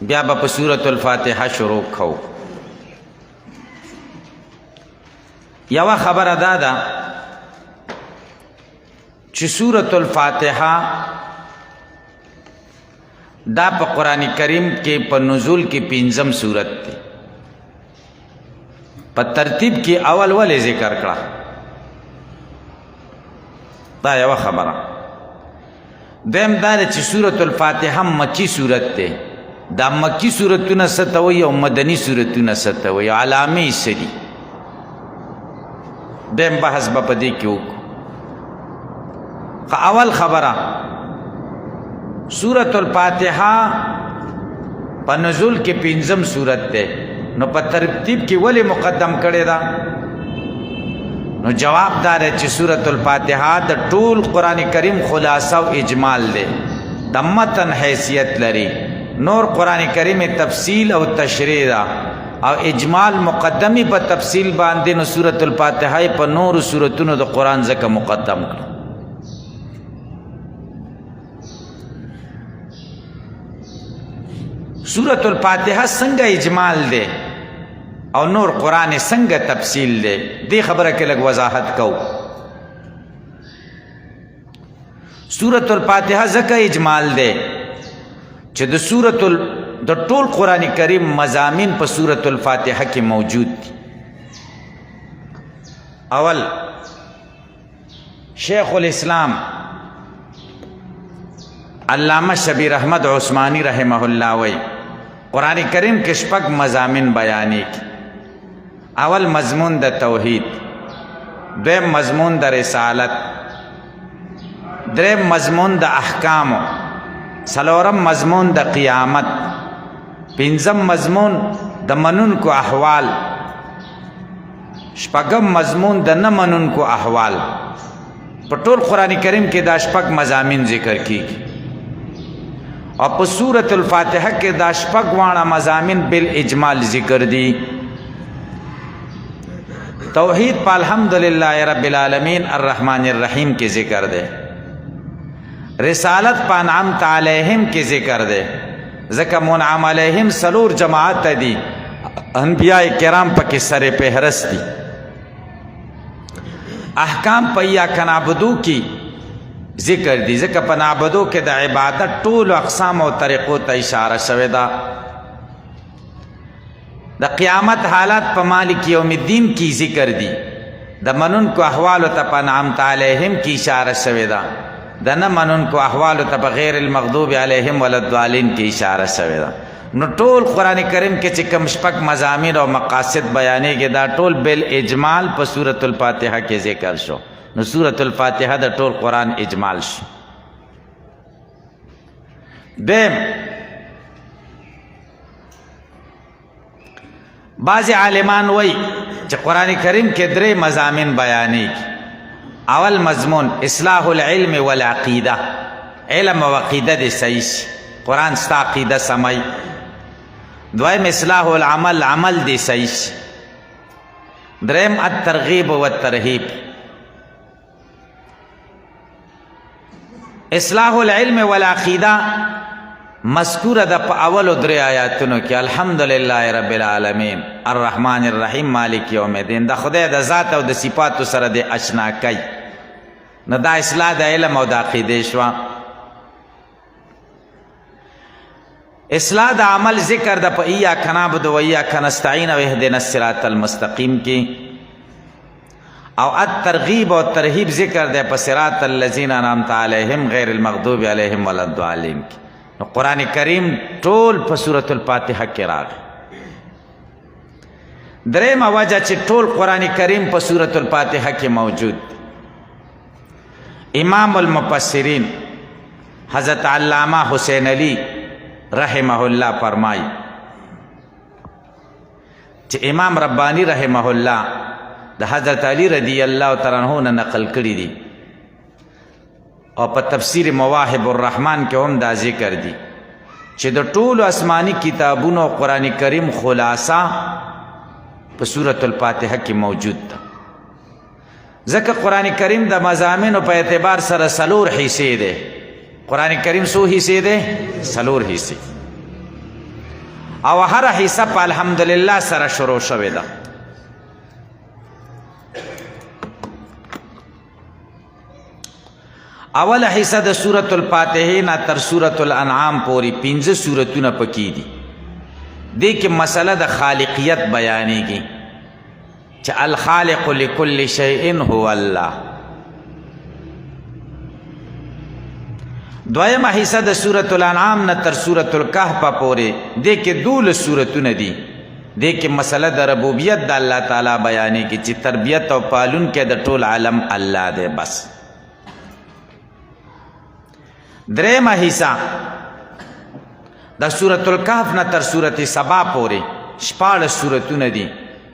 بیا به په سورۃ الفاتحه شروع کو. یوه خبره دا ده چې سورۃ الفاتحه دا په قرآن کریم کې په نزول کې پنځم سورت دی. په ترتیب کې اول ولې ذکر کړه؟ دا یوه خبره. دویم دا ده چې سورۃ الفاتحه مکی سورت دی. دا مکی سورتونه څه ته وایي او مدني سورتونه څه ته وایي، علامې څه دي؟ دویم بحث به په دې کې وکړو. اول خبره، سورۃ الفاتحه په نزول کې پنځم سورت دی، نو په ترتیب کې ولې مقدم کړی ده؟ نو جواب دا دی چې سورۃ الفاتحه د ټول قرآن کریم خلاصه او اجمال دی، د متن حیثیت لري. نور قرآن کریم تفصیل او تشریح ده او اجمال مقدمی په تفصیل باندې، نو سورۃ الفاتحه په نور سورتونو د قرآن ځکه مقدم کړه. سورۃ الفاتحه څنګه اجمال دی او نور قرآن څنګه تفصیل دی، دې خبره کې لږ وضاحت کو. سورۃ الفاتحه ځکه اجمال دی چې د ټول قرآن کریم مضامین په سورۃ الفاتحه کې موجود دي. اول، شیخ الاسلام علامه شبیر احمد عثمانی رحمه الله وی قرآن کریم کې شپږ مضامین بیانېږي. اول مضمون د توحید، دویم مضمون د رسالت، دریم مضمون د احکامو، څلورم مضمون د قیامت، پنځم مضمون د منونکو احوال، شپږم مضمون د نه منونکو احوال. په ټول قرآن کریم کې دا شپږ مضامین ذکر کیږي او په سورۃ الفاتحه کې دا شپږ واړه مضامین بالاجمال ذکر دي. توحید په الحمدللہ رب العالمین الرحمن الرحیم کې ذکر ده. رسالت په انعمت علیہم کې ذکر ده، ځکه منعم علیہم سلور جماعت دي، انبیاء کرام پکې سر فہرست دي. احکام په ایاک نعبدو کې ذکر دي، ځکه په نعبدو کې د عبادت ټول اقسام او طریقو ته اشاره شوې ده. د قیامت حالات په مالک یوم الدین کې ذکر دي، د منونکو احوالو ته په انعمت علیہم کې اشاره شوې ده، د نه منونکو احوالو ته په غیر المغضوب علیہم ولا الضالین کې اشاره شوې ده. نو ټول قرآن کریم کې چې کوم شپږ مضامین او مقاصد بیانېږي دا ټول بالاجمال په سورۃ الفاتحه کې ذکر شو. نو سورۃ الفاتحه د ټول قرآن اجمال شو. دیم، بعض عالمان وی چې قرآن کریم کې درې مضامین بیانېږي. اول مضمون اصلاح العلم والعقیده، علم و عقیده دې صحیح شي، قرآن ستا عقیده سمای. دویم اصلاح العمل، عمل دې صحیح شي. دریم الترغیب والترهیب. اصلاح العلم والعقیده مذکوره ده په اولو درې آیاتونو کې. الحمدللہ رب العالمین الرحمن الرحیم مالک یوم الدین، د خدای د ذات او د صفاتو سره د اشنا کوي. نو دا اصلاح د علم او د عقیدې شوه. اصلاح د عمل ذکر ده په ایاک نعبد و ایاک نستعین او اهدنا الصراط المستقیم کې. او الترغیب او ترهیب ذکر ده په صراط الذین انعمت علیہم غیر المغضوب علیہم ولا الضالین کې. نو قرآن کریم ټول په سورۃ الفاتحه کې راغی. درېمه وجه چې ټول قرآن کریم په سورۃ الفاتحه کې موجود. امام المفسرین حضرت علامہ حسین علی رحمه الله فرمای چې امام ربانی رحمه الله د حضرت علی رضی الله تعالی عنہ نه نقل کړي دي او په تفسیر مواهب الرحمن کې هم دا ذکر دي چې د ټولو آسمانی کتابونو قرآن کریم خلاصه په سورۃ الفاتحه کې موجود ده. ځکه قرآن کریم د مضامینو په اعتبار سره څلور حصې ده. قرآن کریم څو حصې ده؟ څلور حصې. او هر حصہ په الحمدلله سره شروع شوې ده. اول حصہ د سورۃ الفاتحه نه تر سورۃ الانعام پورې 15 سورتونه پکې دي. دې کې مسله د خالقیت بیانېږي چې الخالق لكل شيء هو الله. دویمه حصہ د سورۃ الانعام نه تر سورۃ الکهف پورې دې کې 12 سورتونه دي. دې کې مسله د ربوبیت د الله تعالی بیانېږي چې تربیت او پالون کې د ټول عالم الله دی بس. درېمه حصہ د سورۃ الکهف نه تر سورۃ سبا پورې 14 سورتونه دي.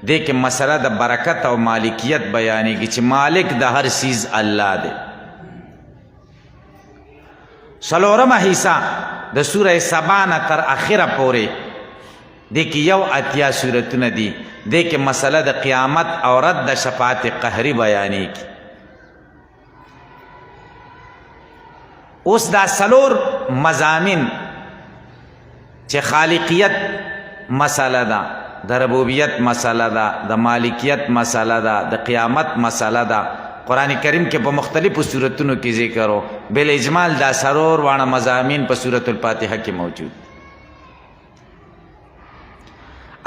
دې کې مسله د برکت او مالکیت بیانېږي چې مالک د هر چیز الله دی. څلورمه حصہ د سورۃ سبا نه تر اخره پورې دې کې 81 سورتونه دي. دې کې مسله د قیامت او رد د شفاعت قهري بیانېږي. اوس دا څلور مضامین چې خالقیت مسله ده، د ربوبیت مسله ده، د مالکیت مسله ده، د قیامت مسله ده، قرآن کریم کې په مختلفو صورتونو کې ذکر و. بل اجمال دا څلور واړه مضامین په سورۃ الفاتحه کې موجود.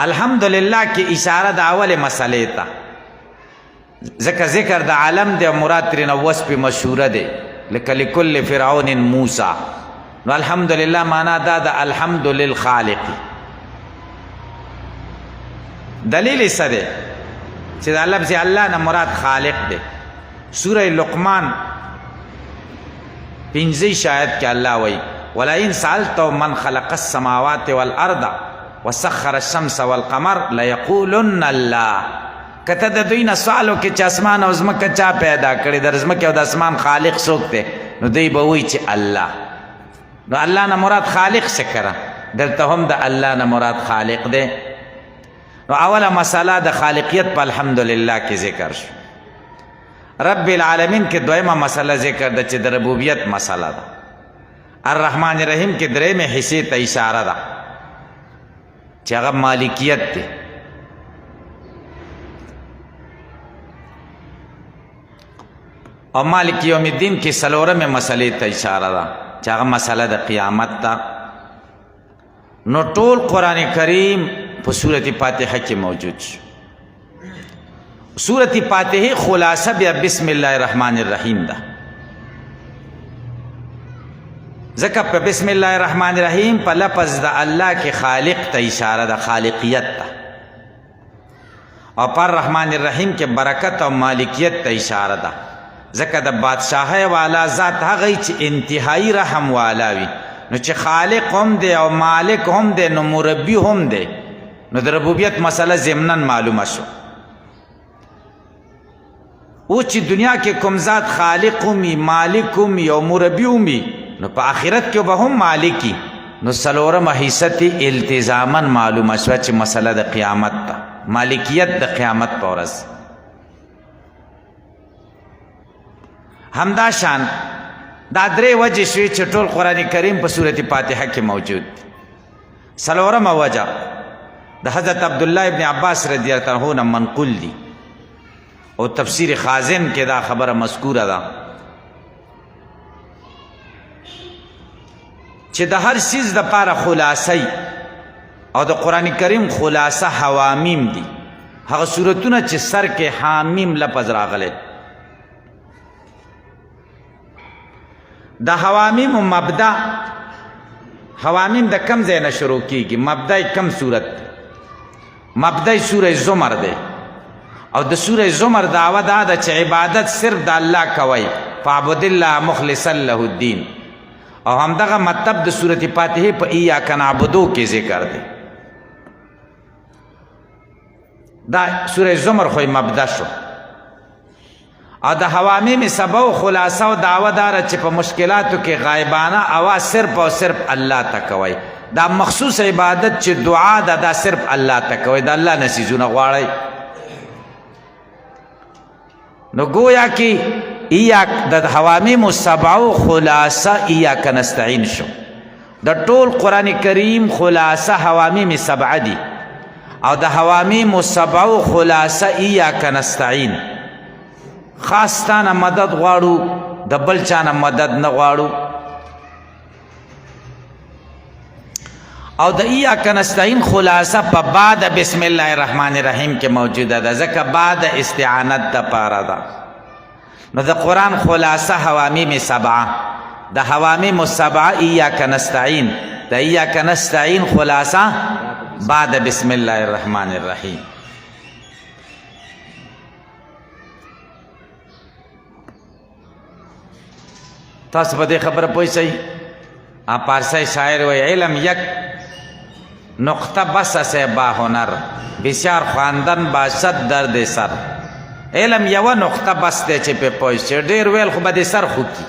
الحمدلله کې اشاره د اول مسلې ته، ځکه ذکر د عالم دی او مراد ترېنه وصف مشهوره دی لکل فرعون موسی. نو الحمدلله معنا دا د الحمد للخالق. دلیل یې څه دی چې دا لفظ الله نه مراد خالق دی؟ سوره لقمان 15 آیت کې الله وایي ولئن سألتهم من خلق السماوات والارض وسخر الشمس والقمر ليقولن الله. کته د دوی نه سوال وکړي چې اسمان او ځمکه چا پیدا کړي، د ځمکې او د اسمان خالق څوک دی؟ نو دوی به وایي چې الله. نو الله نه مراد خالق څه کړه؟ دلته هم د الله نه مراد خالق دی. نو اوله مسله د خالقیت په الحمدلله کې ذکر شو. رب العالمین کې دویمه مسله ذکر ده چې د ربوبیت مسله ده. الرحمن الرحیم کې درېمه حصې ته اشاره ده چې هغه مالکیت دی. او مالک یوم الدین کې څلورمه مسلې ته اشاره ده چې هغه مسله د قیامت ده. نو ټول قرآن کریم په سورۃ فاتحه کې موجود شو. سورۃ فاتحه خلاصه بیا بسم الله الرحمن الرحیم ده. ځکه په بسم الله الرحمن الرحیم په لفظ د الله کې خالق ته اشاره ده، خالقیت ته. او پر رحمان الرحیم کې برکت او مالکیت ته اشاره ده. ځکه د بادشاهۍ والا ذات هغه چې انتهایی رحم والا وي. نو چې خالق هم دی او مالک هم دی نو مربی هم دی. نو د ربوبیت مسله ضمناً معلومه شو. او چې دنیا کې کوم ذات خالق ومي، مالک ومي او مربی ومي، نو په آخرت کې به هم مالکی. نو څلورمه حصه التزاما معلومه شوه چې مسله د قیامت ده، مالکیت د قیامت په ورځ. همدا شان دا درې وجې شوې چې ټول قرآن کریم په سورۃ فاتحه کې موجود. څلورمه وجه د حضرت عبدالله ابن عباس رضی الله عنه نه منقول دي او تفسیر خازن کې دا خبره مذکوره ده چې د هر چیز د پاره خلاصي او د قرآن کریم خلاصه حوامیم دي. هغه سورتونه چې سر کې حامیم لفظ راغلی. د حوامیم مبدا، حوامیم د کم ځای نه شروع کیږي؟ مبدا کم صورت؟ مبدا سوره زمر دی. او د سوره زمر دعوه دا ده چې عبادت صرف د الله کوي، فاعبد الله مخلصا له الدین. او همدغه مطلب د سورۃ فاتحه په ایاک نعبدو کې ذکر دی. دا سوره زمر خو مبدا شو. او د حوامیم سبا و خلاصه و دعوه داره چې په مشکلاتو کې غایبانه اواز صرف او صرف الله ته کوي. دا مخصوص عبادت چې دعا ده دا صرف الله ته کوي، د الله نه څیزونه غواړئ. نو گویا کې ایاک د حوامیم سبا و خلاصه ایاک نستعین شو. د ټول قرآن کریم خلاصه حوامیم سبعه دي او د حوامیم سبعو خلاصه ایاک نستعین. خاص تانه مدد غواړو، د بل چانه مدد نه غواړو. او د ایاک نستعین خلاصه په بعد بسم الله الرحمن الرحیم کې موجوده ده، ځکه بعد استعانت د پاره ده. نو د قرآن خلاصه حوامیم سبعه، د حوامیم سبعه ایاک نستعین، د ایاک نستعین خلاصه بعد بسم الله الرحمن الرحیم. تاسو په دې خبره پوه شئ. پارسی شاعر وی علم یک نقطه بس است با هنر، بسیار خواندن باشد درد سر. علم یوه نقطه بس دی چې پې پوه شئ، ډېر ویل خو به دې سر خوږي،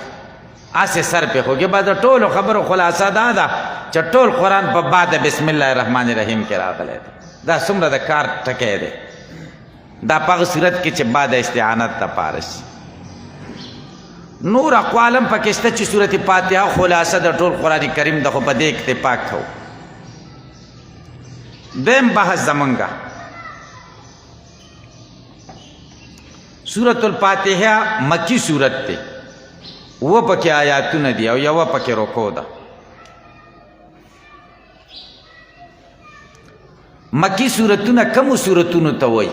هسې سر پې خوږي. به د ټولو خبرو خلاصه دا ده چې ټول قرآن په بعد بسم الله الرحمن الرحیم کې راغلی دی. دا څومره د کار ټکی دی، دا په هغه صورت کې چې بعد استعانت دپاره شي. نور اقوالم پکې شته چې سورت فاتحه خلاصه د ټول قرآن کریم ده، خو په دې اتفاق کوو. دیم بحث زمونږه سورت الفاتحه مکی سورت دی، اوه پکې آیاتونه دي او یوه پکې رکو ده. مکی سورتونه کمو سورتونو ته وایي؟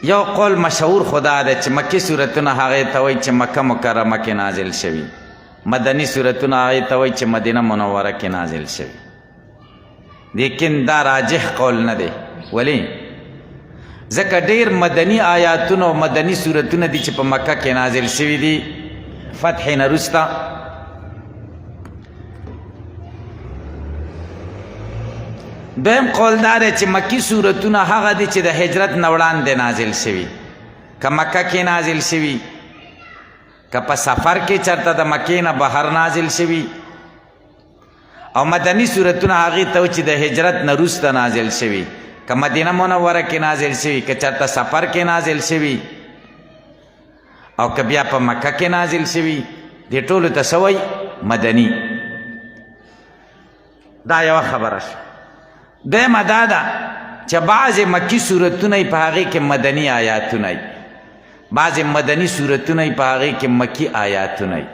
یو قول مشهور خدا ده چې مکی سورتونه هغې ته وایي چې مکه مکرمه کې نازل شوي، مدني سورتونه هغې ته وایي چې مدینه منوره کې نازل شوي. لیکن دا راجح قول نه دی. ولی؟ ځکه ډېر مدني آیاتونه او مدني سورتونه دي چې په مکه کې نازل شوي دي فتح نه وروسته. دویم قول دا دی چې مکی سورتونه هغه دي چې د هجرت نه وړاندې نازل شوي، که مکه کې نازل شوي، که په سفر کې چېرته د مکې نه بهر نازل شوي. او مدني سورتونه هغې ته چې د هجرت نه وروسته نازل شوي، که مدینه منوره کې نازل شوي، که چېرته سفر کې نازل شوي، او که بیا په مکه کې نازل شوي. دې ټولو ته څه وایي؟ مدني. دا یوه خبره شوه. دویمه دا ده چې بعضې مکي سورتونه یې په هغې کې مدني آیاتونه یي، بعضې مدني سورتونه یې په هغې کې مکي آیاتونه یي.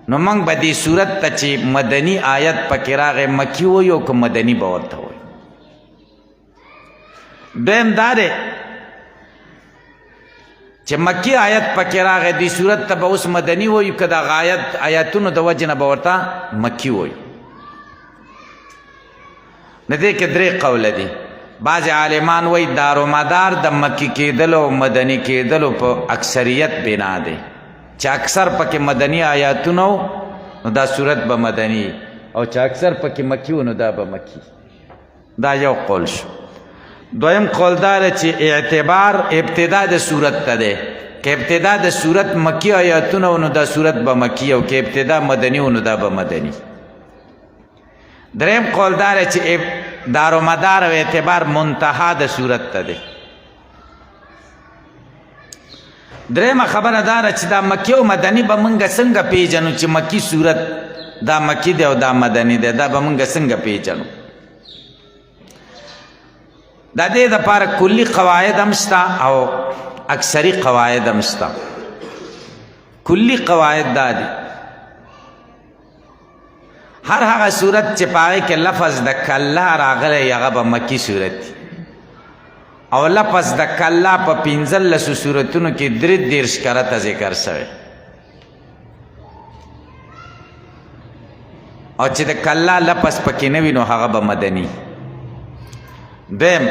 نو موږ به دې صورت ته چې مدني آیت پکې راغی مکي وایو که مدني به ورته وایو. دویم دا دی چې مکي آیت پکې راغی دې صورت ته به اوس مدني وایو که د هغه آیاتونو د وجې نه به ورته مکي وایو. د دې کې درې قوله دي. بعضې عالمان وایي دارومدار د مکي کېدلو او مدني کېدلو په اکثریت بنا دی، چې اکثر پکې مدني آیاتونه و نو دا صورت به مدني، او چې اکثر پکې مکي و نو دا به مکي. دا یو قول شو. دویم قول دا دی چې اعتبار ابتدا د صورت ته دی، که ابتدا د صورت مکي آیاتونه و نو دا صورت به مکي، او که ابتدا مدني و نو دا به مدني. دریم قول دا دی چې دارومدار او اعتبار منتها د صورت ته دی. دریمه خبره دا ده چې دا مکي او مدني به موږ څنګه پیژنو چې مکي صورت دا مکي دی او دا مدني دی؟ دا به موږ څنګه پیژنو؟ د دې دپاره کلي قواعد هم شته او اکثري قواعد هم شته. کلي قواعد دا دي هر هغه صورت چې په هغې کې لفظ د کله راغلی هغه به مکي صورت دی، او لفظ د کله په 15 صورتونو کې 33 کرته ذکر شوی، او چې د کله لفظ پکې نه وي نو هغه به مدني. دویم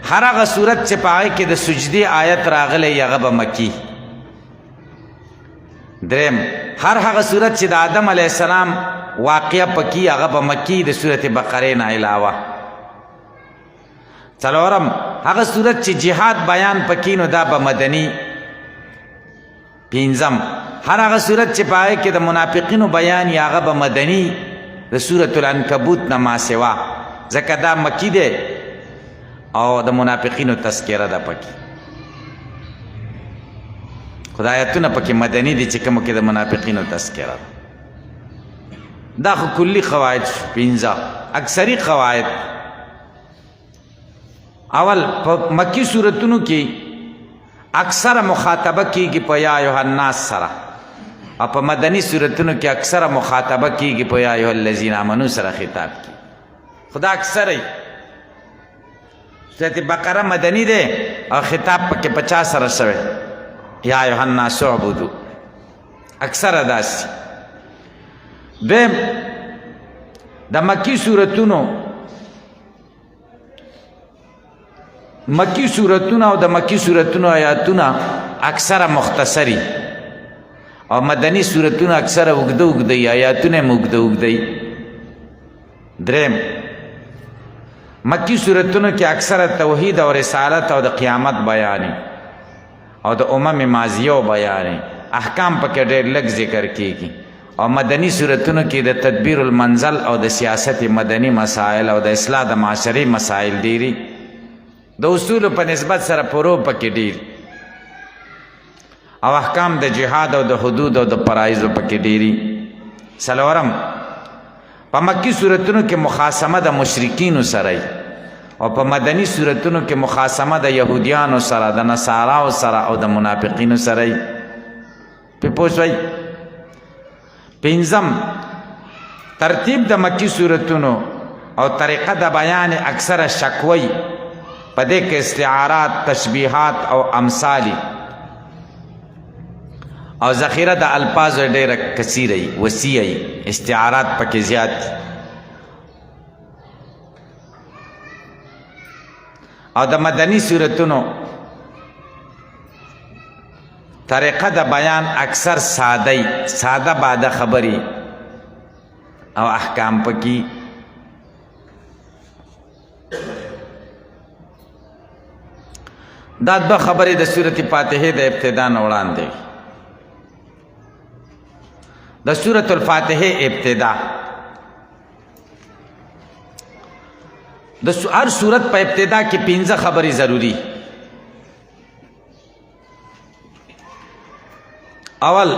هر هغه صورت چې په هغې کې د سجدې آیت راغلی هغه به مکي. دریم هر هغه صورت چې د آدم علیه السلام واقعه پکې هغه به مکي د صورت بقرې نه علاوه. څلورم هغه صورت چې جهاد بیان پکې نو دا به مدني. پنځم هر هغه صورت چې په هغې کې د منافقینو بیان یا هغه به مدني د صورت العنکبوت نه ما سوا، ځکه دا مکي دی او د منافقینو تذکره ده پکې. خدای آیاتونه پکې مدني دي چې کومو کې د منافقینو تذکره دا خو کلی قواعد پنځه اکثری قواعد اول په مکی صورتونو کې اکثره مخاطبه کیږي په یا ایها الناس سره او په مدني صورتونو کې اکثره مخاطبه کیږي په یا ایها الذین آمنوا سره خطاب کی خدا اکثره سورۃ بقره مدنی ده او خطاب پکې 50 سره شوی یا ایها الناس اعبدوا اکثره داسې دویم د مکی صورتونو او د مکی صورتونو آیاتونه اکثره مختصری او مدنی صورتونه اکثره اوږده آیاتونه اوږده دریم مکی صورتونو کې اکثره توحید او رسالت او د قیامت بیانې او د ماضیو بیانې احکام پکې ډېر لږ ذکر کیږي او مدنی صورتونو کې د تدبیر المنزل او د سیاست مدنی مسائل او د اصلاح د معاشري مسائل ډېري د اصول په نسبت سره پرو پکې ډېر او احکام د جهاد او د حدود او د فرایضو پکې ډېري څلورم په مکی صورتونو کې مخاصمه د مشرکینو سره او په مدني صورتونو کې مخاصمه د يهوديانو سره د نصاراو سره او د منافقینو سره په پوښوي پنځم ترتیب د مکی صورتونو او طریقه د بیان اکثره شکوي په دې کې استعارات تشبیهات او امثالی او ذخیره د الفاظ ډېره کثیره وسیع استعارات پکې زیات او د مدني صورتونو طریقه د بیان اکثر ساده باده خبري او احکام پکې دا دوه خبرې د سورۃ فاتحه د ابتدا نه وړاندې د سورۃ الفاتحه ابتدا د هر سورت په ابتدا کې 15 خبرې ضروری اول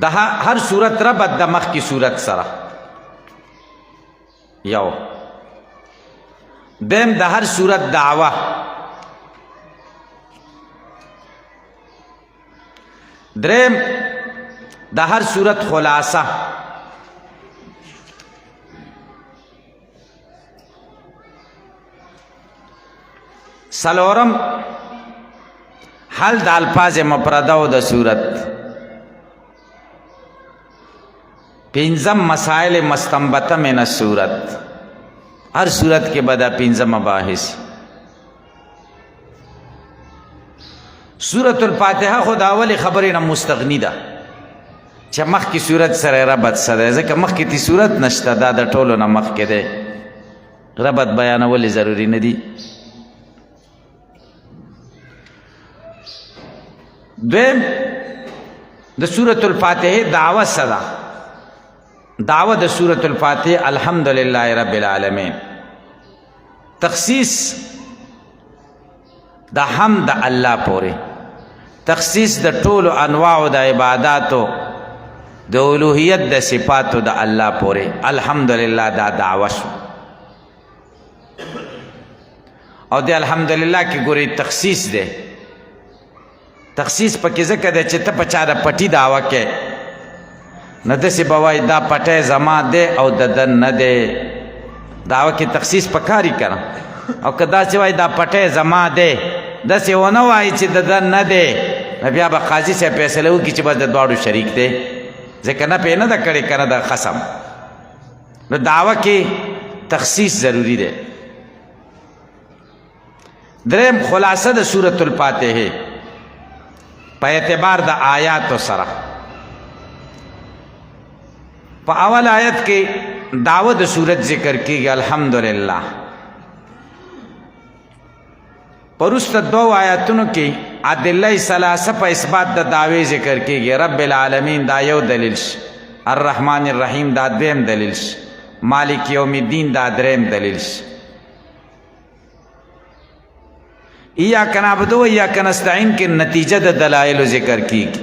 د هر سورت ربط د مخ کی سورت سره یو دیم د هر سورت دعوه دریم د هر سورت خلاصه سلورم حل د الفاظ مفرده او د سورت پنځم مسائل مستنبطه من السورت هر سورت کې به دا 15 مباحث سورۃ الفاتحه خو د اول خبرې نه مستغنی ده چې مخکې سورت سره ربط سره ځکه مخکې تی سورت نشته دا د ټولو نه مخکې دی ربط بیانول ضروری نه دي دویم د سورۃ الفاتحه دعوه صدا دعوه د سورۃ الفاتحه الحمدلله رب العالمین تخصیص د حمد الله پورې تخصیص د ټولو انواع د عبادتو د اولوهیت د صفاتو د الله پورې الحمدلله دا دعوه شو او د الحمدلله کې ګوري تخصیص ده تخصیص پکې ځکه ده چې ته په چا د پټي دعوه کې نه داسې به وایي دا پټی زما دی او د ده نه دی دعوه کې تخصیص پکاري کنه او که داسې وایي دا پټی زما دی داسې ونه وایي چې د ده نه دی نو بیا به قاضي صاحب فیصله وکړي چې بس د دواړو شریک دی ځکه نه پې نه ده کړې که نه د قسم نو دعوه کې تخصیص ضروری دی دریم خلاصه د سورۃ الفاتحه په اعتبار د آیاتو سره په اول آیت کې دعوه د سورت ذکر کیږي الحمدلله پرست دو آیاتونو کې ادله ثلاثه په اثبات د دعوی ذکر کیږي رب العالمین دا یو دلیل شي الرحمن الرحیم دا دویم دلیل شي مالک یوم الدین دا دریم دلیل شي ایاک نعبد و ایاک نستعین کې نتیجه د دلایل ذکر کیږي.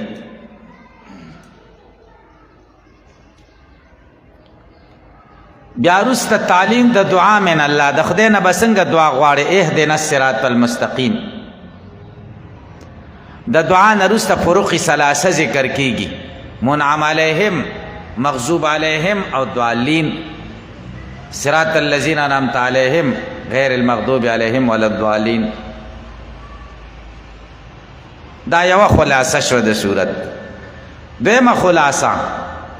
بیا وروسته تعلیم د دعا من الله، د خدای نه به څنګه دعا غواړې، اهدنا الصراط المستقیم. د دعا نه وروسته فروق ثلاثه ذکر کیږي، منعم علیهم، مغضوب علیهم او ضالین. صراط الذین انعمت علیهم غیر المغضوب علیهم ولا الضالین. دا یوه خلاصه شو د صورت. دویمه خلاصه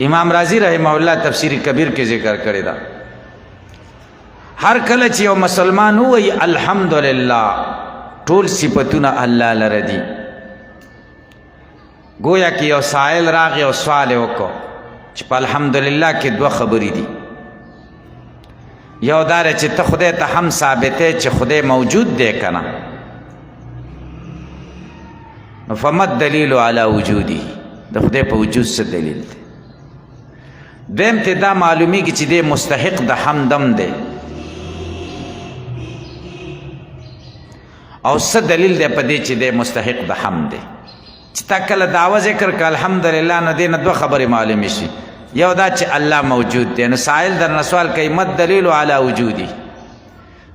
امام رازی رحمه الله تفسیر کبیر کې ذکر کړی دا، هر کله چې یو مسلمان ووایي الحمدلله، ټول صفتونه الله لره دي. گویا کې یو سائل راغی او سوال یې وکړو چې په الحمدلله کې دوه خبرې دي. یو دا چې ته خدای ته هم ثابتې چې خدای موجود دی که نه، نو فما الدلیل علی وجوده، د خدای په وجود څه دلیل دی. دویم ته دا معلومیږي چې دی مستحق د حمدم دی، او څه دلیل دی په دې چې دی مستحق د حمد دی. چې تا کله دعوه ذکر که الحمدلله، نو دې نه دوه خبرې معلومې شي. یو دا چې الله موجود دی، نو سائل در نه سوال کوي مد دلیل علی وجودی.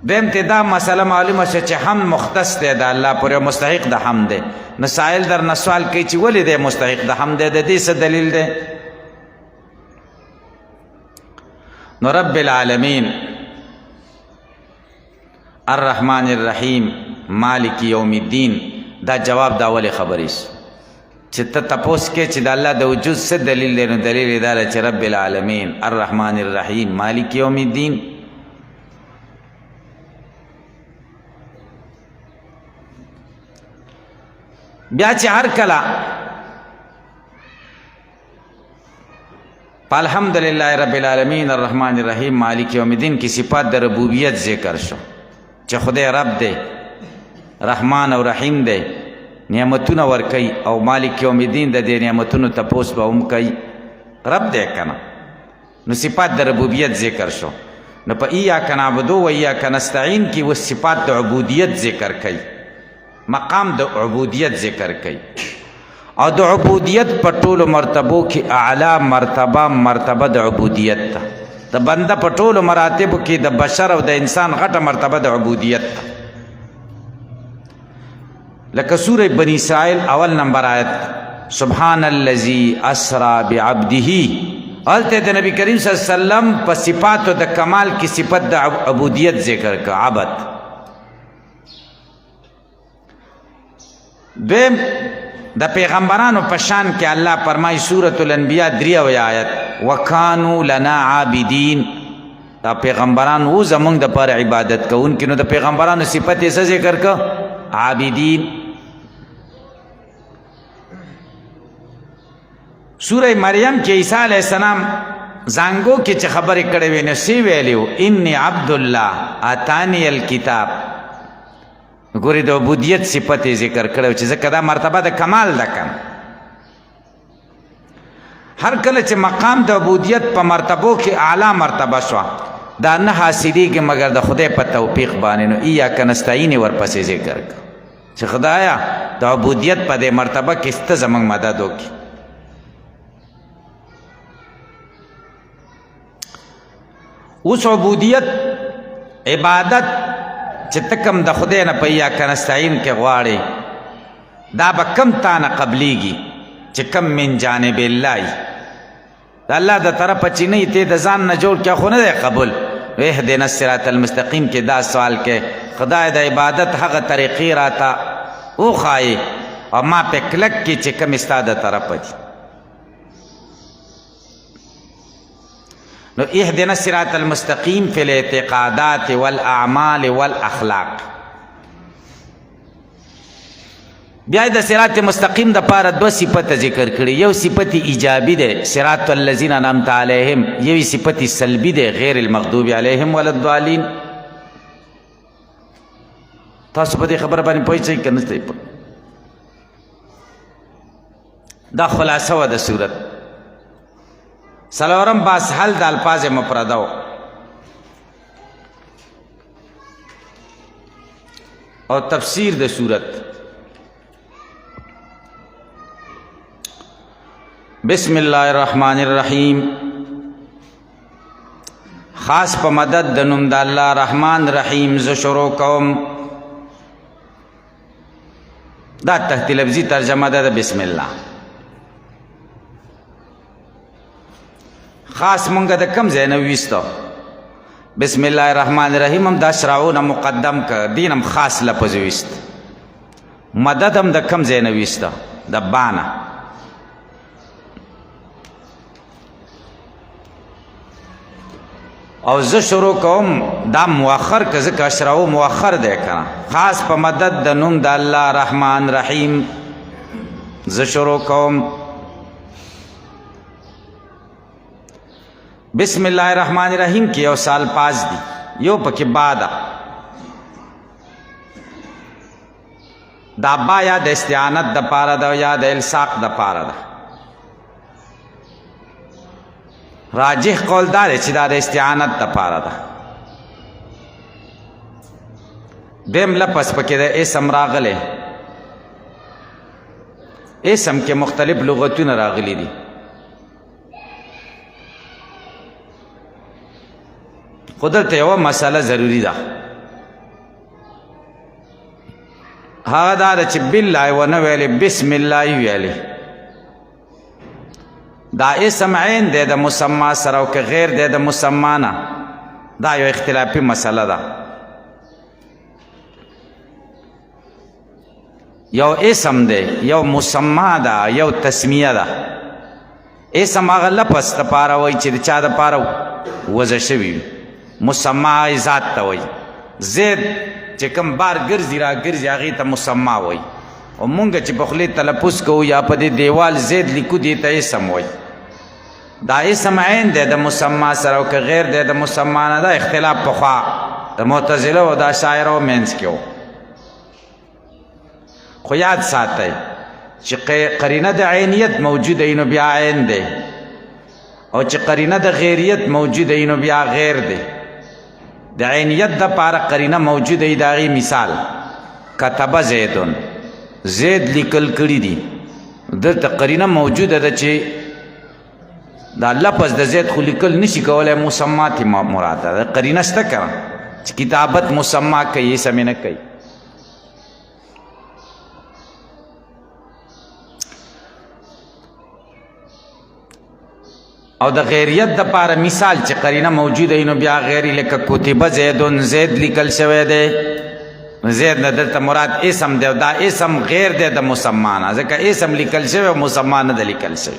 دویم ته دا مسله معلومه شي چې حمد مختص دی د الله پورې، مستحق د حمد دی. نو سائل در نه سوال کوي چې ولې دی مستحق د حمد دی، د دې څه دلیل دی؟ نو رب العالمین الرحمن الرحیم مالک یوم الدین، دا جواب دا ولې خبرې شي چې ته تپوس کې چې د الله د وجود څه دلیل دی. نو دلیل یې دا دی چې رب العالمین الرحمن الرحیم مالک یوم الدین. بیا چې هر کله په الحمدلله رب العالمین الرحمن الرحیم مالک یوم الدین کې صفات د ربوبیت ذکر شو چې خدای رب دی، رحمان او رحیم دی، نعمتونه ورکوي، او مالک یوم الدین د دې نعمتونو تپوس به هم کوي، رب دی که نه. نو صفات د ربوبیت ذکر شو. نو په ایاک نعبد و ایاک نستعین کې اوس صفات د عبودیت ذکر کوي، مقام د عبودیت ذکر کوي. او د عبودیت په ټولو مرتبو کې اعلی مرتبه مرتبه د عبودیت ده. د بنده په ټولو مراتبو کې د بشر او د انسان غټه مرتبه د عبودیت ده. لکه سوره بنی اسرائیل اول نمبر آیت، سبحان الذی اسرا بعبده. هلته د نبی کریم صلی الله علیه وسلم په صفاتو د کمال کې صفت د عبودیت ذکر که، عبد. دویم د پیغمبرانو په شان کې الله فرمایي سورة الانبیاء 3 آیت، وکانو لنا عابدین. دا پیغمبران و زمونږ دپاره عبادت کوونکي. نو د پیغمبرانو صفت یې څه ذکر که؟ عابدین. سوره مریم کې عیسی علیه السلام زانګو کې چې خبرې کړې وې، نو سی ویلي و انی عبدالله اتانی الکتاب. ګورې د عبودیت صفت یې ذکر کړی چې ځکه دا مرتبه د کمال ده که. هر کله چې مقام د عبودیت په مرتبو کې اعلی مرتبه شوه، دا نه حاصلېږي مګر د خدای په توفیق باندې. نو ایاک نستعین یې ورپسې ذکر کړه چې خدایه د عبودیت په دې مرتبه کې ته زموږ مدد وکړي. اوس عبودیت عبادت چې ته کوم د خدای نه په ایاک نستعین کې غواړې، دا به کم تا نه قبلیږي چې کم من جانب الله، د الله د طرفه چې نه ته د ځان نه جوړ کړه، خو نه دی قبول. اهدنا الصراط المستقیم کې دا سوال کې خدای د عبادت هغه طریقې راته وښایي او ما په کلک کې چې کوم ستا د طرفه دي. نو اهدنا الصراط المستقیم فی الاعتقادات والاعمال والاخلاق. بیا د صراط مستقیم د پاره دو صفت ذکر کړي. یو صفت ایجابي ده صراط الذین انعمت علیهم، یو صفت سلبي ده غیر المغضوب علیهم ولا الضالین. تاسو په دې خبره باندې پوه شئ که نه شئ؟ دا خلاصه وه د صورت. څلورم باس حل د الفاظ مفرده و. او تفسیر د سورت. بسم الله الرحمن الرحیم. خاص په مدد د نوم د الله رحمان رحیم ز شروع کوم. دا تحت لفظي ترجمه ده د بسم الله. خاص مونږ د کم ځای نه ویستو. بسم الله الرحمن الرحیم هم دا شراونه مقدم که دین هم خاص لفظ ویست. مدد هم د کم ځای نه ویسته د بانه. او زه شروع کوم دا مؤخر که ځکه اشراو مؤخر دی کنه. خاص په مدد د نوم د الله رحمان رحیم زه شروع کوم. بسم الله الرحمن الرحیم کې یو سال پاس دی، یو پکې با ده. دا با یا د استعانت د پاره ده یا د الصاق د پاره ده. راجح قول دا دی چې دا د استعانت د پاره ده. دیم لپس پکې د اسم راغلی. اسم کې مختلف لغتونه راغلي دي. خو دلته یوه مسله ضروري ده، هغه دا ده چې بالله ونه ویلې بسم الله ویلې. دا اسم عین دی د مسما سره او که غیر دی د مسما نه، دا یو اختلافي مسله ده. یو اسم دی، یو مسما ده، یو تسمیه ده. اسم هغه لفظ دپاره وایي چې د چا دپاره وضع شوي وي. مسما ذات ته وایي. زید چې کوم بار ګرځي را ګرځي هغې ته مسما وایي. او مونږ چې په خولې تلفظ کوو یا په دې دیوال زید لیکو دې ته اسم وایي. دا اسم عین دی د مسما سره او که غیر دی د مسما نه. دا اختلاف پخوا د معتزله او د اشاعرو منځ کې و. خو یاد ساتئ چې قرینه د عینیت موجوده وي نو بیا عین دی، او چې قرینه د غیریت موجوده وي نو بیا غیر دی. د عینیت دپاره قرینه موجوده وي. د هغې مثال کتب زیدون، زید لیکل کړي دي. دلته قرینه موجوده ده چې دا لفظ د زید خو لیکل نشي کولی، مسما تې مراد ده. قرینه شته که نه چې کتابت مسما کوي، اسم یې نه کوي. او د غیریت دپاره مثال چې قرینه موجوده وي نو بیا غیري لکه کتبه زیدون، زید لیکل شوی دی. زید نه دلته مراد اسم دی، او دا اسم غیر دی د مسما نه، ځکه اسم لیکل شوی او مسما نه د لیکل شوی.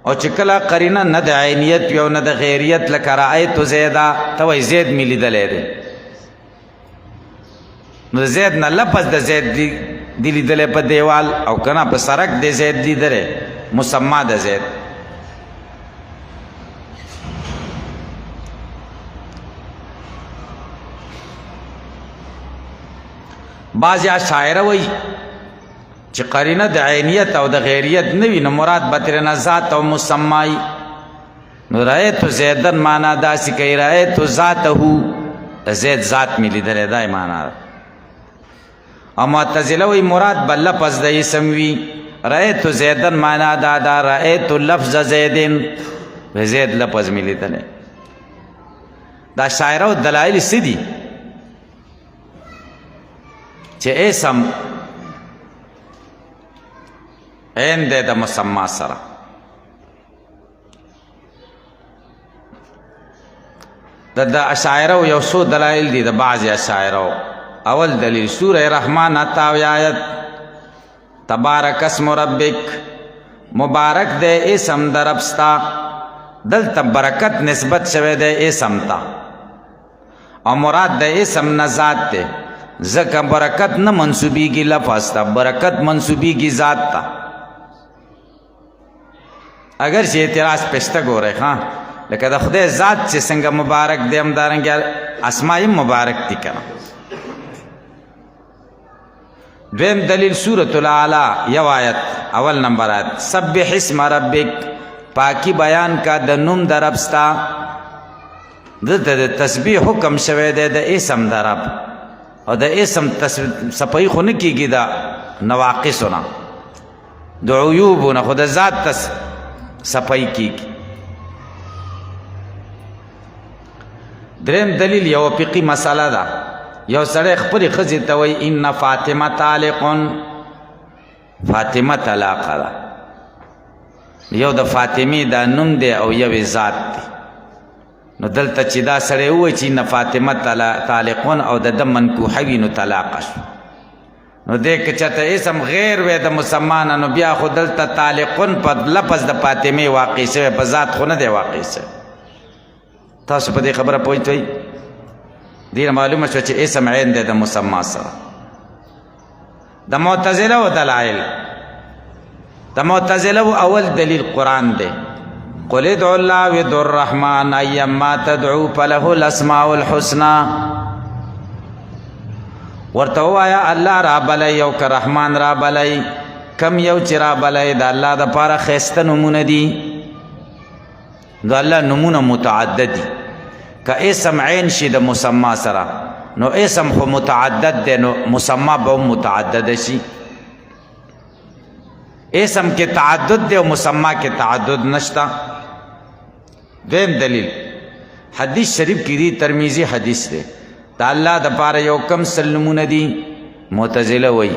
او چې کله قرینه نه د عینیت وي او نه د غیریت، لکه رأیت زیده ته وایي زید مې لیدلی دی. نو د زید نه لفظ د زید دی لیدلی په دیوال، او که نه په سړک دی زید لیدلی، مسما د زید. بعضې اشاعره وایي چې قرینه د عینیت او د غیریت نه وي نو مراد به ترېنه ذات او مسما وي. نو رأیت زیدن معنا داسې کوي رأیت ذاته، د زید ذات مې لیدلی، دا یې معنا ده. او معتزله وایي مراد به لفظ د اسم وي. رأیت زیدن معنا دا ده رأیت لفظ زیدن، زید لفظ مې لیدلی. دا شاعره او دلایل څه دي چې اسم عین دی د مسما سره. د اشاعرو یو څو دلایل دي د بعضې اشاعرو. اول دلیل سوره رحمان 78 آیت تبارک اسم ربک، مبارک دی اسم د رب ستا. دلته برکت نسبت شوی دی اسم ته، او مراد د اسم نه ذات دی، ځکه برکت نه منسوبیږي لفظ ته، برکت منسوبیږي ذات ته. اگر چې اعتراض پشته ګورئ ښه، لکه د خدای ذات چې څنګه مبارک دی همدارنګه اسماء یې مبارک دي که نه. دویم دلیل سورة الاعلی یو آیت اول نمبر آیت سبح اسم ربک، پاکی بیان کا د نوم د رب ستا. دلته د تسبیح حکم شوی دی د اسم د رب، او د اسم صفائی خو نه کېږي د نواقصو نه د عیوبو نه، خو د ذات صفائی کېږي. دریم دلیل یو فقهي مسله ده. یو سړی خپلې ښځې ته وایي ان فاطمه طالقن، فاطمه طلاقه ده. یو د فاطمې دا نوم دی او یو ذات دی. نو دلته چې دا سړی ووایي چې ان فاطمه طالقون او د ده منکوحه وي نو طلاقه شو. نو دی که چېرته اسم غیر وی د مسما نه نو بیا خو دلته طالقون په لفظ د فاطمې واقع شوی، په ذات خو نه دی واقع شوی. تاسو په دې خبره پوه شئ؟ دې نه معلومه شوه چې اسم عین دی د مسما سره. د معتزله و دلایل. د معتزله و اول دلیل قرآن دی. قل ادعوا الله وادعوا الرحمن ایما تدعو فله الاسماء الحسنى. ورته ووایه الله را بلی او که رحمان را بلی، کم یو چې را بلی د الله دپاره ښایسته نومونه دي. د الله نومونه متعدد دي. که اسم عین شي د مسما سره نو اسم خو متعدد دی، نو مسما به هم متعدد شي. اسم کې تعدد دی او مسما کې تعدد نشته. دویم دلیل حدیث شریف کې دی، ترمیزی حدیث دی. د الله د پاره یو کم سل نومونه دي. معتزله وایي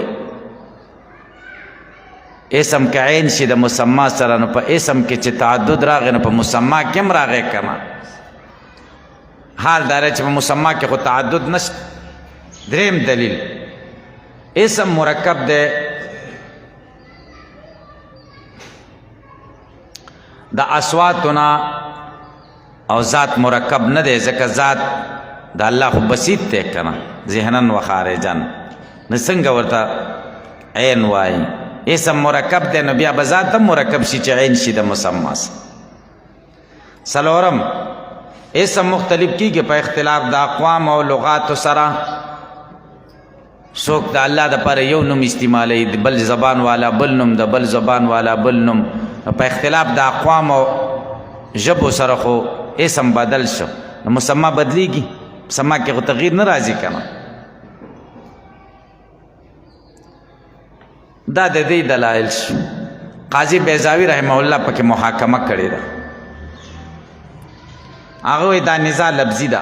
اسم که عین شي د مسما سره نو په اسم کې چې تعدد راغی نو په مسما کې هم راغی که نه. حال دا دی چې په مسما کې خو تعدد نشته. دریم دلیل اسم مرکب دی د اصواتنا او ذات مرکب نه دی، ځکه ذات د الله خو بسیط دی که نه، ذهنن و خارجن. نو څنګه ورته عین وایي؟ اسم مرکب دی نو بیا به ذات هم مرکب شي چې عین شي د مسما سره. څلورم اسم مختلف کیږي په اختلاف د اقوام او لغاتو سره. څوک د الله دپاره یو نوم استعمالوي، د بل زبان والا بل نوم، د بل زبان والا بل نوم. په اختلاف د اقوام او ژبو سره خو اسم بدل شو نو مسما بدلیږي. مسما کې خو تغییر نه راځي که نه. دا د دې دلایل شو. قاضي بیضاوي رحمه الله پکې محاکمه کړې ده. هغه وایي دا نزاع لفظي ده،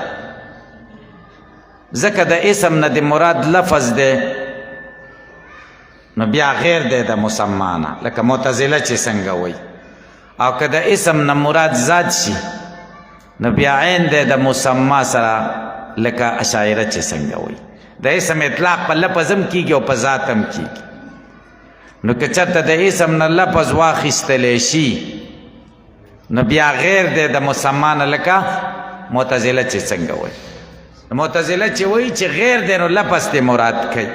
ځکه د اسم نه د مراد لفظ دی نو بیا غیر دی د مسما نه، لکه معتزله چې څنګه وایي. او که د اسم نه مراد ذات شي نو بیا عین دی د مسما سره، لکه اشاعره چې څنګه وایي. د اسم اطلاق په لفظ هم کېږي او په ذات هم کېږي. نو که چېرته د اسم نه لفظ واخیستلی شي نو بیا غیر دی د مسما نه، لکه معتزله چې څنګه وایي. معتزله چې وایي چې غیر دی نو لفظ ته مراد کوي،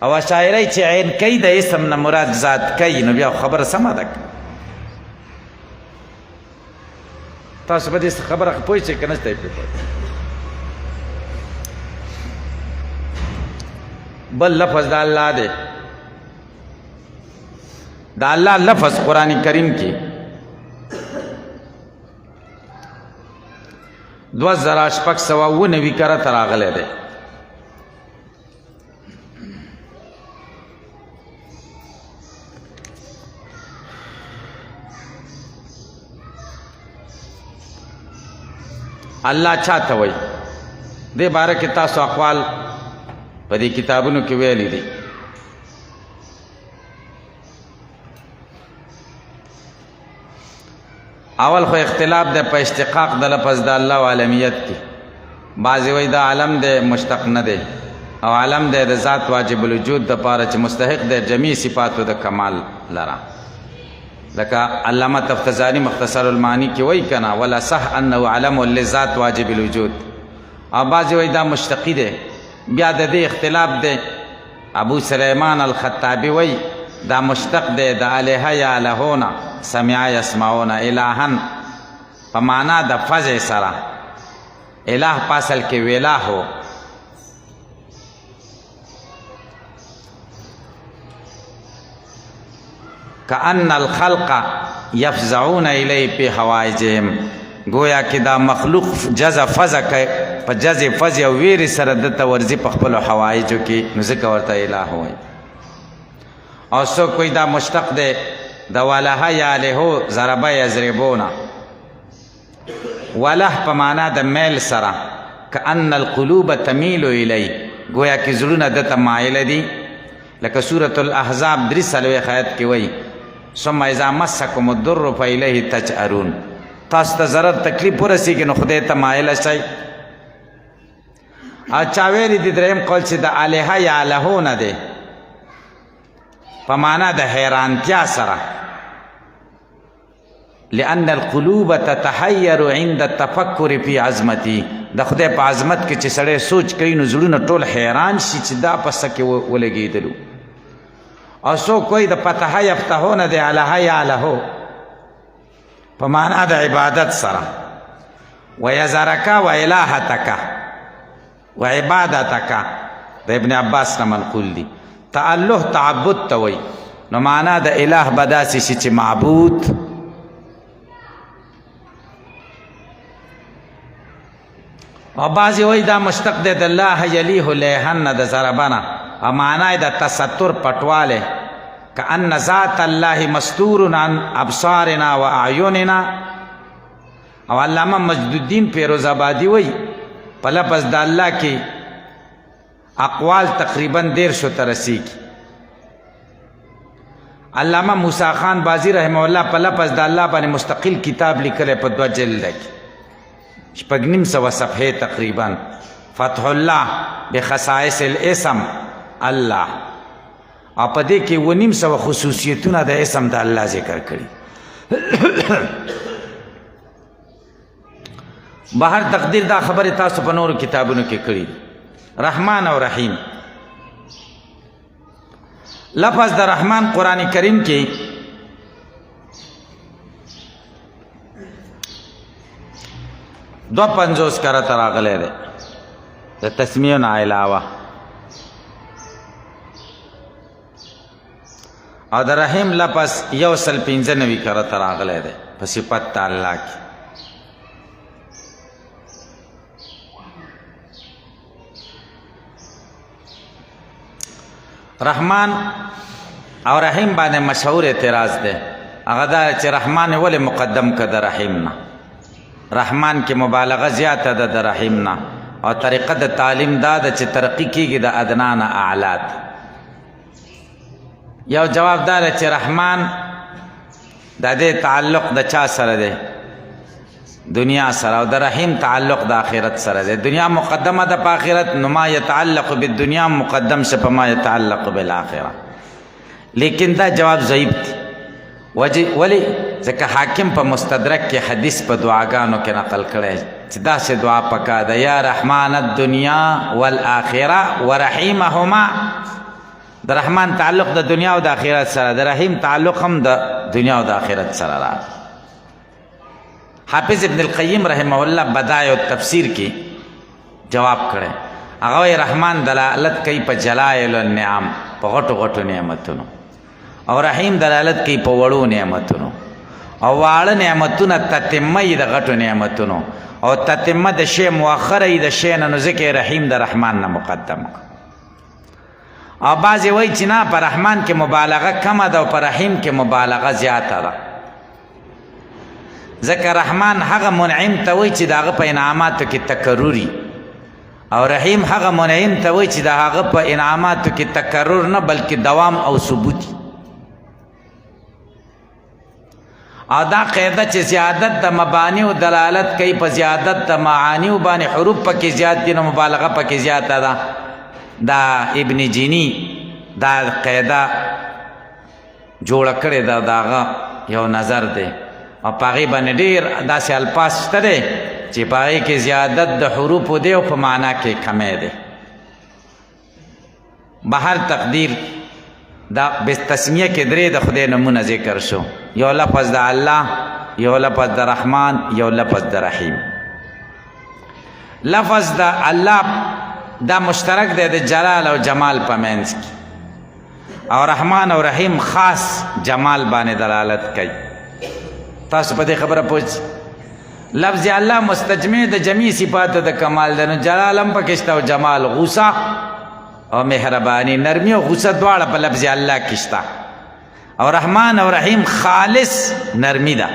او اشاعره چې عین کوي د اسم نه مراد ذات کوي، نو بیا خبره سمه ده. تاسو په دې خبره پوه شئ که نه شئ پوه؟ بل لفظ د الله دی. د الله لفظ قرآن کریم کې 2699 کرته راغلی دی. الله چاته وایي؟ دې باره کې تاسو اقوال په دې کتابونو کې ویلي دي. اول خو اختلاف دی په اشتقاق د لفظ د الله و عالمیت کې. بعضې وایي دا علم دی مشتق نه دی، او علم دی د ذات واجب الوجود دپاره چې مستحق دی جمیع صفاتو د کمال لره. لکه علامه تفتزانی مختصر المعانی کې وایي که نه ولا صح انه علم لذات واجب الوجود. او بعضې وایي دا مشتقي دی. بیا د دې اختلاف دی. ابو سلیمان الخطابي وایي دا مشتق دی د الهه یا الهونه سمع یسمعون الهن په معنا د فزع سره. اله په اصل کې ویلا هو. کأن الخلق یفزعون الیه فی حوائجهم، گویا کہ دا مخلوق جزا فزع په جز فز او ویرې سره دته ورځي په خپلو حوایجو کې نو ځکه ورته اله وایي. او څوک کوئی دا مشتق دی د ولهه یالهو ضربه یضربونه. وله په معنا د میل سره کأن القلوب تمیل الی، گویا کې زړونه دته مایله دي. لکه سورة الاحزاب 43 آیت کې وایي ثم اذا مسکم الضر فالیه تجأرون، تاسو ته ضرر تکلیف ورسیږي نو خدای ته مایله شئ. او چا ویلي دي دریم قول چې د الهه یالهو نه دی په معنا د حیرانتیا سره، لأن القلوب تتحیر عند التفکر فی عظمتی. د خدای په عظمت کې چې سړی سوچ کوي نو زړونه ټول حیران شي چې دا په څه کې ولګېدلو. او څوک وایي د فتحه یفتحو نه د الهه یالهو په معنا د عبادت سره. ویذرک و الهتک و عبادتک د ابن عباس نه منقول دي. تعلق تعبد ته وایي نو معنا د اله به داسې شي چې معبود. او بعضې وایي دا مشتق دی د الله یلیه لیهن نه د ضربنه، او معنا یې د تستر پټوالی. کأن ذات الله مستور عن ابصارنا و اعیننا. او علامه مجد الدین فیروز آبادی وایي په لفظ د الله کې اقوال تقریبا 150 ته رسیږي. علامه موسی خان بازی رحمه الله په لفظ د الله باندې مستقل کتاب لیکلی په 2 جلده کې 6.5 صفحې تقریبا، فتح الله بخصائص الاسم الله. او په دې کې 9.5 خصوصیتونه د اسم د الله ذکر کړي. بهر تقدیر دا خبره تاسو په نورو کتابونو کې کړي. رحمان او رحیم، لفظ د رحمان قرآن کریم کې 52 کرته راغلی دی د تسمیو نه علاوه. او د رحیم لفظ 195 کرته راغلی دی په صفت د الله کې. رحمان او رحیم باندې مشهور اعتراض دی، هغه دا چې رحمان ولې مقدم که د رحیم نه. رحمان کې مبالغه زیاته ده د رحیم نه، او طریقه د تعلیم دا ده چې ترقی کېږي د ادنا نه اعلی ته. یو جواب دا ده چې رحمان د دې تعلق د چا سره دی؟ دنیا سره. او د رحیم تعلق د آخرت سره دی. دنیا مقدمه ده په آخرت، نو ما یتعلق بالدنیا مقدم شه په ما یتعلق بالآخره. لیکن دا جواب ضعیف دی. ولی ځکه حاکم په مستدرک کې حدیث په دعاګانو کې نقل کړی چې داسې دعا پکار ده، یا رحمان الدنیا والآخره ورحیمهما. د رحمان تعلق د دنیا او د آخرت سره، د رحیم تعلق هم د دنیا او د آخرت سره را. حافظ ابن القیم رحمه الله بدایع التفسیر کې جواب کړی. هغه وایي رحمان دلالت کوي په جلائل النعم، په غټو غټو نعمتونو، او رحیم دلالت کوي په وړو نعمتونو. او واړه نعمتونه تتمه یې د غټو نعمتونو، او تتمه د شی مؤخره یې د شی نه، نو ځکه رحیم د رحمان نه مقدم کړ. او بعضې وایي چې نه، په رحمان کې مبالغه کمه ده او په رحیم کې مبالغه زیاته ده. ځکه رحمان هغه منعم ته وایي چې د هغه په انعاماتو کې تکرري، او رحیم هغه منعم ته وایي چې د هغه په انعاماتو کې تکرر نه بلکې دوام او ثبوت. او دا قاعده چې زیادت د مبانی او دلالت کوي په زیادت د معانی او باندې حروف پکې زیات دي، نو مبالغه پکې زیاته ده. دا ابن جینی دا قاعده جوړه کړې ده، داغه یو نظر دی. او په هغې باندې ډېر داسې الفاظ شته دی چې په هغې کې زیادت د حروفو دی او په معنا کې کمی دی. بهر تقدیر دا تسمیه کې 3 د خدای نمونه ذکر شو، یو لفظ د الله، یو لفظ د رحمان، یو لفظ د رحیم. لفظ د الله دا مشترک دی د جلال او جمال په منځ کې، او رحمان او رحیم خاص جمال باندې دلالت کوي. تاسو په دې خبره پوه لفظ الله مستجمع د جمی صفاتو د کمال ده، نو جلال هم پکې شته او جمال، غصه او مهرباني، نرمي او غصه دواړه په لفظ الله کې شته. او رحمان او رحیم خالص نرمی ده،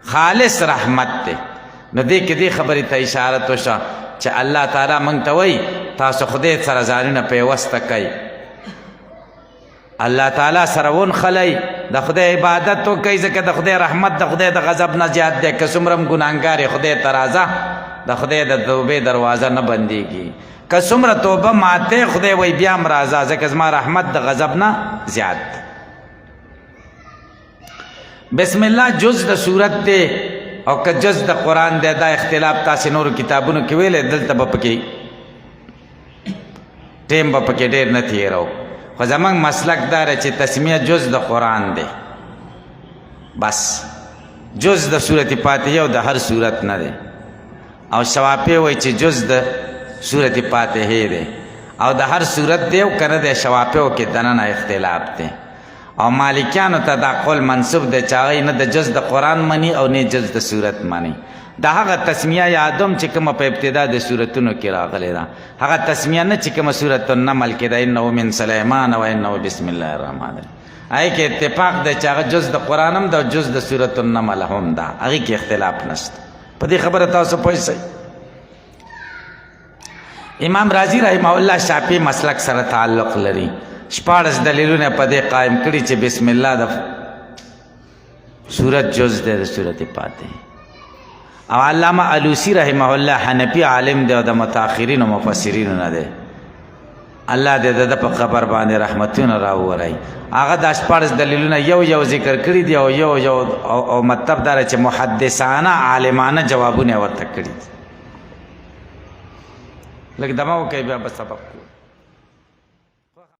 خالص رحمت ده. نو دې کې دې خبرې ته اشاره وشوه چې الله تعالی موږ ته وایي تاسو خدای سره ځانونه پیوسته کوئ، الله تعالی سره ونښلئ، د خدای عبادت وکئ، ځکه د خدای رحمت د خدای د غضب نه زیات دی. که څومره هم ګناهګار یې خدای ته راځه، د خدای د توبې دروازه نه بندېږي. که څومره توبه ماته خدای وایي بیا هم راځه، ځکه زما رحمت د غضب نه زیات دی. بسم الله جز د صورت دی او که جز د قرآن دی، دا اختلاف تاسې نورو کتابونو کې ویلی، دلته به پکې ټیم به پکې ډېر نه تېرو، خو زمونږ مسلک دا دی چې تسمیه جز د قرآن دی، بس جز د صورت فاتحه او د هر صورت نه دی. او شوافی وایي چې جز د صورت فاتحه دی او د هر صورت دی، او که نه دی شوافیو کې دننه اختلاف دی. او مالکیانو ته دا قول منصوب دی چې هغوی نه د جز د قرآن مني او نه جز د صورت مني. دا هغه تسمیه یادوم چې کومه په ابتدا د صورتونو کې راغلی ده، هغه تسمیه نه چې کومه صورت النمل کې ده، انه من سلیمان و انه بسم الله الرحمن الرحیم، هغې کې اتفاق دی چې هغه جز د قرآن هم ده او جز د صورت النمل هم ده، هغې کې اختلاف نشته. په دې خبره تاسو پوه شئ. امام رازی رحمه الله شافعي مسلک سره تعلق لري، 14 دلیلونه په دې قائم کړي چې بسم الله د صورت جز دی د صورت فاتحه. او علامه علوسی رحمه الله حنفي عالم دی او د متأخرین او مفسرینو نه دی، الله دې د په قبر باندې رحمتونه راووري. هغه د 14 دلیلونه یو ذکر کړي دي او او مطلب دا چې محدثانه عالمانه جوابونه ورته کړي. لکه دماغ کوي بیا به سبب